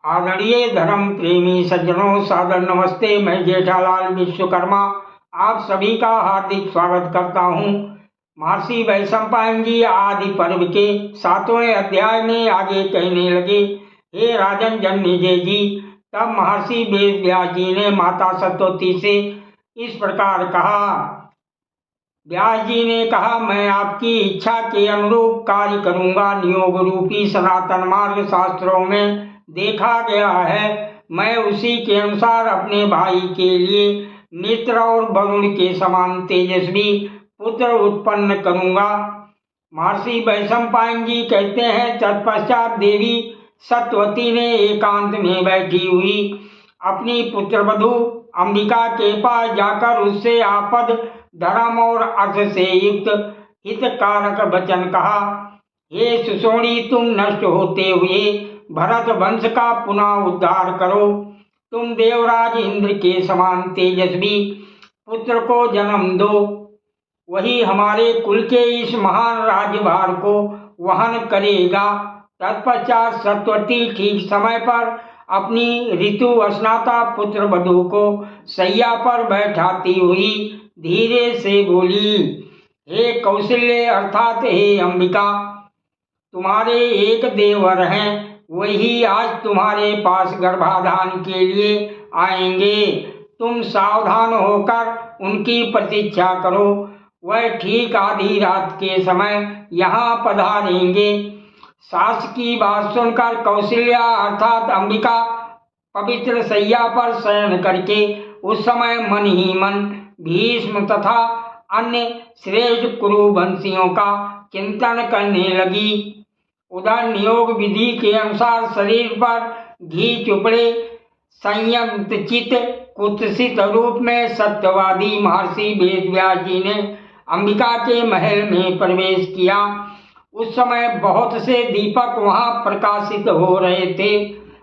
आदरणीय धर्म प्रेमी सज्जनों, सादर नमस्ते। मैं जेठालाल विश्वकर्मा आप सभी का हार्दिक स्वागत करता हूँ। महर्षि वैशंपायन जी आदि पर्व के 7वें अध्याय में आगे कहने लगे, हे राजन जन्मेजय जी। तब महर्षि वेद व्यास जी ने माता सत्यवती से इस प्रकार कहा। व्यास जी ने कहा, मैं आपकी इच्छा के अनुरूप कार्य करूंगा। नियोग रूपी सनातन मार्ग शास्त्रों में देखा गया है। मैं उसी के अनुसार अपने भाई के लिए मित्र और वरुण के समान तेजस्वी पुत्र उत्पन्न करूंगा। महर्षि वैशंपायन जी कहते हैं, तत्पश्चात देवी सत्यवती ने एकांत में बैठी हुई अपनी पुत्रवधू अंबिका के पास जाकर उससे आपद धर्म और अर्थ से युक्त हितकारक वचन कहा। हे सुषोणी, तुम नष्ट होते हुए भरत वंश का पुनः उद्धार करो। तुम देवराज इंद्र के समान तेजस्वी पुत्र को जन्म दो। वही हमारे कुल के इस महान राज्यभार को वहन करेगा। तत्पश्चात सत्यवती ठीक समय पर अपनी ऋतु स्नाता पुत्र वधू को सैया पर बैठाती हुई धीरे से बोली, हे कौशल्य अर्थात हे अंबिका, तुम्हारे एक देवर हैं, वही आज तुम्हारे पास गर्भाधान के लिए आएंगे। तुम सावधान होकर उनकी प्रतीक्षा करो। वह ठीक आधी रात के समय यहाँ पधारेंगे। सास की बात सुनकर कौशल्या अर्थात अंबिका पवित्र सैया पर शयन करके उस समय मन ही मन भीष्म तथा अन्य श्रेष्ठ कुरुवंशियों का चिंतन करने लगी। उधर नियोग विधि के अनुसार शरीर पर घी चुपड़े संयमित चित कुत्सित रूप में सत्यवादी महर्षि वेद व्यास जी ने अंबिका के महल में प्रवेश किया। उस समय बहुत से दीपक वहां प्रकाशित हो रहे थे।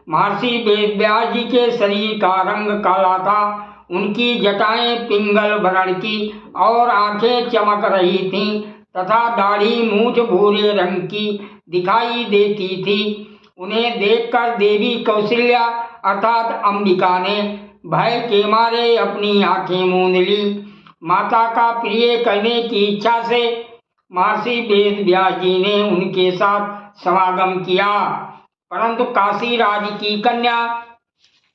महर्षि वेद व्यास जी के शरीर का रंग काला था। उनकी जटाएं पिंगल वर्ण की और आंखें चमक रही थीं तथा दाढ़ी मूछ भूरे रंग की दिखाई देती थी। उन्हें देखकर देवी कौशल्या अर्थात अंबिका ने भय के मारे अपनी आंखें मूंद ली। माता का प्रिय करने की इच्छा से महर्षि वेद व्यास जी ने उनके साथ समागम किया, परंतु काशीराज की कन्या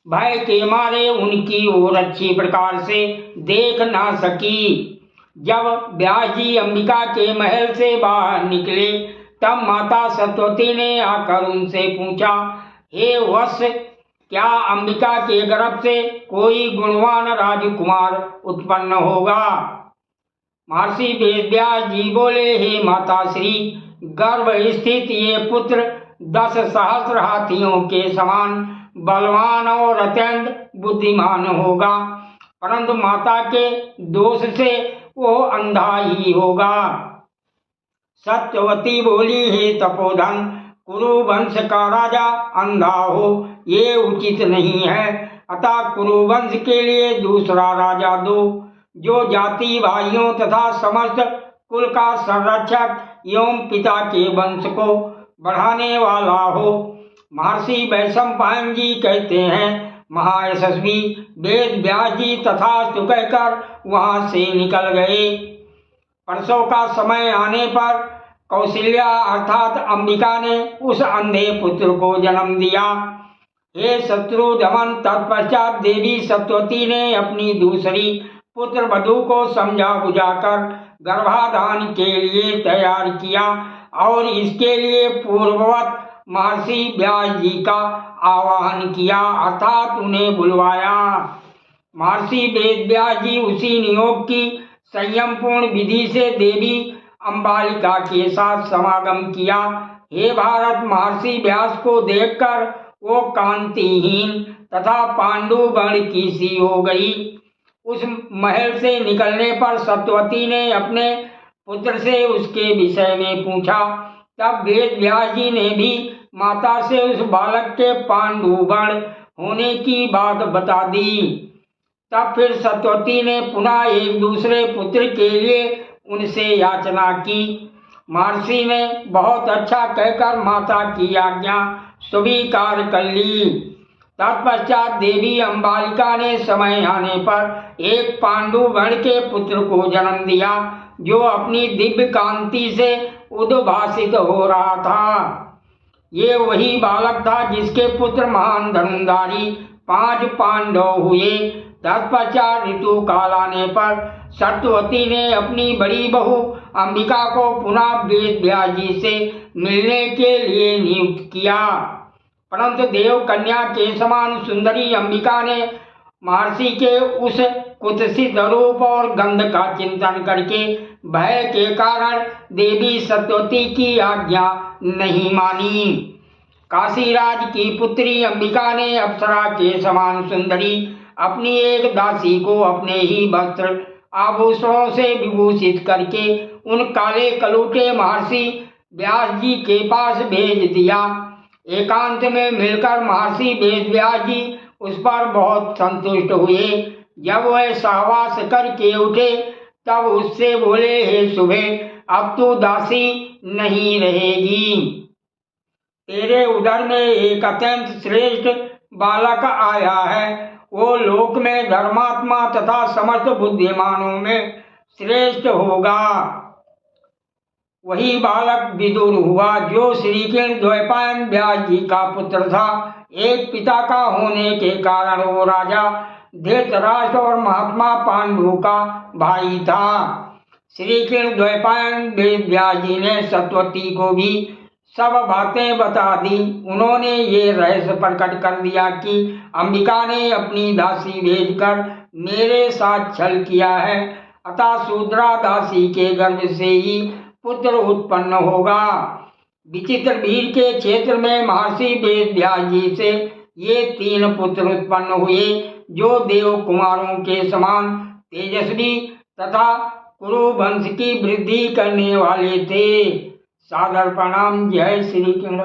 भय के मारे उनकी ओर अच्छी प्रकार से देख ना सकी। जब व्यास जी अंबिका के महल से बाहर निकले तब माता सत्यवती ने आकर उनसे पूछा, हे वत्स, क्या अंबिका के गर्भ से कोई गुणवान राजकुमार उत्पन्न होगा? महर्षि वेद व्यास जी बोले, हे माता श्री, गर्भ स्थित ये पुत्र 10 सहस्त्र हाथियों के समान बलवान और अत्यंत बुद्धिमान होगा, परंतु माता के दोष से वो अंधा ही होगा। सत्यवती बोली, हे तपोधन, कुरुवंश का राजा अंधा हो ये उचित नहीं है। अतः कुरुवंश के लिए दूसरा राजा दो, जो जाति भाइयों तथा समस्त कुल का संरक्षक एवं पिता के वंश को बढ़ाने वाला हो। महर्षि वैशंपायन जी कहते हैं, महायशस्वी वेद व्यास जी तथास्तु कहकर वहां से निकल गए। प्रसव का समय आने पर कौशल्या अर्थात अंबिका ने उस अंधे पुत्र को जन्म दिया। हे शत्रुधमन, तत्पश्चात देवी सत्यवती ने अपनी दूसरी पुत्र वधू को समझा बुझाकर गर्भाधान के लिए तैयार किया और इसके लिए पूर्ववत महर्षि व्यास जी का आवाहन किया अर्थात उन्हें बुलवाया। महर्षि वेद व्यास जी उसी नियोग की संयमपूर्ण विधि से देवी अंबालिका के साथ समागम किया। हे भारत, महर्षि व्यास को देखकर वो कांतिहीन तथा पांडु वर्ण की सी हो गई। उस महल से निकलने पर सत्यवती ने अपने पुत्र से उसके विषय में पूछा। तब वेद व्यास जी ने भी माता से उस बालक के पांडु वर्ण होने की बात बता दी। तब फिर सत्यवती ने पुनः एक दूसरे पुत्र के लिए उनसे याचना की। महर्षि ने बहुत अच्छा कहकर माता की आज्ञा स्वीकार कर ली। तत्पश्चात देवी अम्बालिका ने समय आने पर एक पांडु वर्ण के पुत्र को जन्म दिया, जो अपनी दिव्य कांति से उद्भासित हो रहा था। ये वही बालक था जिसके पुत्र महान धनुर्धारी 5 पांडव हुए। तत्पश्चात ऋतु काल आने पर सत्यवती ने अपनी बड़ी बहू अंबिका को पुनः वेद व्यास जी से मिलने के लिए नियुक्त किया, परंतु देव कन्या के समान सुंदरी अंबिका ने महर्षि के उस कुत्सित रूप और गंध का चिंतन करके भय के कारण देवी सत्यवती की आज्ञा नहीं मानी। काशीराज की पुत्री अंबिका ने अप्सरा के समान सुंदरी अपनी एक दासी को अपने ही वस्त्र आभूषणों से विभूषित करके उन काले कलूटे महर्षि व्यास जी के पास भेज दिया। एकांत में मिलकर महर्षि वेद व्यास जी उस पर बहुत संतुष्ट हुए। जब वह सहवास करके उठे तब उससे बोले, हे सुबह, अब तू दासी नहीं रहेगी। तेरे उदर में एक अत्यंत श्रेष्ठ बालक आया है। वो लोक में धर्मात्मा तथा समस्त बुद्धिमानों में श्रेष्ठ होगा। वही बालक विदुर हुआ, जो श्री कृष्ण द्वैपायन व्यास जी का पुत्र था। एक पिता का होने के कारण वो राजा धृतराष्ट्र और महात्मा पांडु का भाई था। श्री कृष्ण द्वैपायन व्यास जी ने सत्यवती को भी सब बातें बता दी। उन्होंने ये रहस्य प्रकट कर दिया कि अंबिका ने अपनी दासी भेजकर मेरे साथ छल किया है, अतः शूद्रा दासी के गर्भ से ही पुत्र उत्पन्न होगा। विचित्र वीर के क्षेत्र में महर्षि वेद व्यास जी से ये 3 पुत्र उत्पन्न हुए, जो देव कुमारों के समान तेजस्वी तथा कुरु वंश की वृद्धि करने वाले थे। सादर प्रणाम। जय श्री कृष्ण।